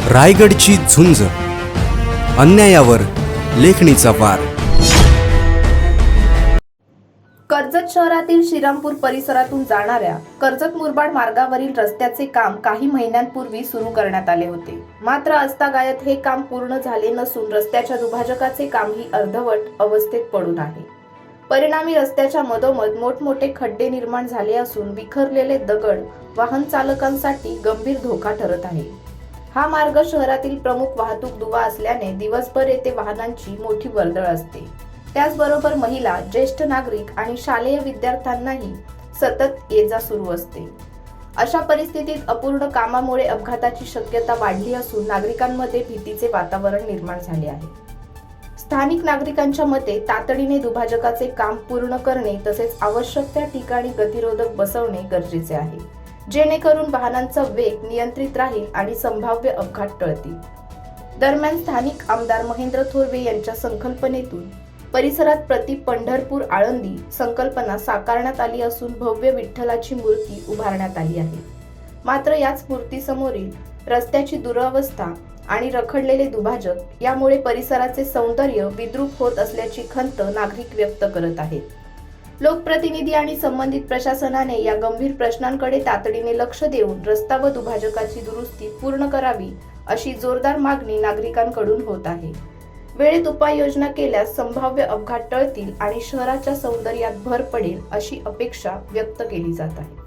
रायगडची झुंज, अन्यायावर लेखणीचा वार. कर्जत शहरातील श्रीरामपूर परिसरातून जाणाऱ्या कर्जत मुरबाड मार्गावरील रस्त्याचे काम काही महिन्यांपूर्वी सुरू करण्यात आले होते. मात्र आजतागायत हे काम पूर्ण झाले नसून रस्त्याच्या दुभाजकाचे कामही अर्धवट अवस्थेत पडून आहे. परिणामी रस्त्याच्या मधोमध मोठमोठे खड्डे निर्माण झाले असून विखरलेले दगड वाहन चालकांसाठी गंभीर धोका ठरत आहे. हा मार्ग शहरातील प्रमुख वाहतूक दुवा असल्याने दिवसभर येथे वाहनांची मोठी वर्दळ असते. त्याचबरोबर महिला, ज्येष्ठ नागरिक आणि शालेय विद्यार्थ्यांनाही सतत ये-जा सुरू असते. अशा परिस्थितीत अपूर्ण कामामुळे अपघाताची शक्यता वाढली असून नागरिकांमध्ये भीतीचे वातावरण निर्माण झाले आहे. स्थानिक नागरिकांच्या मते तातडीने दुभाजकाचे काम पूर्ण करणे तसेच आवश्यक त्या ठिकाणी गतिरोधक बसवणे गरजेचे आहे, जेणेकरून वाहनांचा वेग नियंत्रित राहील आणि संभाव्य अपघात टळतील. दरम्यान स्थानिक आमदार महेंद्र थोरवे यांच्या संकल्पनेतून परिसरात प्रति पंढरपूर आळंदी संकल्पना साकारण्यात आली असून भव्य विठ्ठलाची मूर्ती उभारण्यात आली आहे. मात्र याच मूर्तीसमोरील रस्त्याची दुरवस्था आणि रखडलेले दुभाजक यामुळे परिसराचे सौंदर्य विद्रूप होत असल्याची खंत नागरिक व्यक्त करत आहेत. लोकप्रतिनिधी आणि संबंधित प्रशासनाने या गंभीर प्रश्नांकडे तातडीने लक्ष देऊन रस्ता व दुभाजकाची दुरुस्ती पूर्ण करावी अशी जोरदार मागणी नागरिकांकडून होत आहे. वेळेत उपाययोजना केल्यास संभाव्य अपघात टळतील आणि शहराच्या सौंदर्यात भर पडेल अशी अपेक्षा व्यक्त केली जात आहे.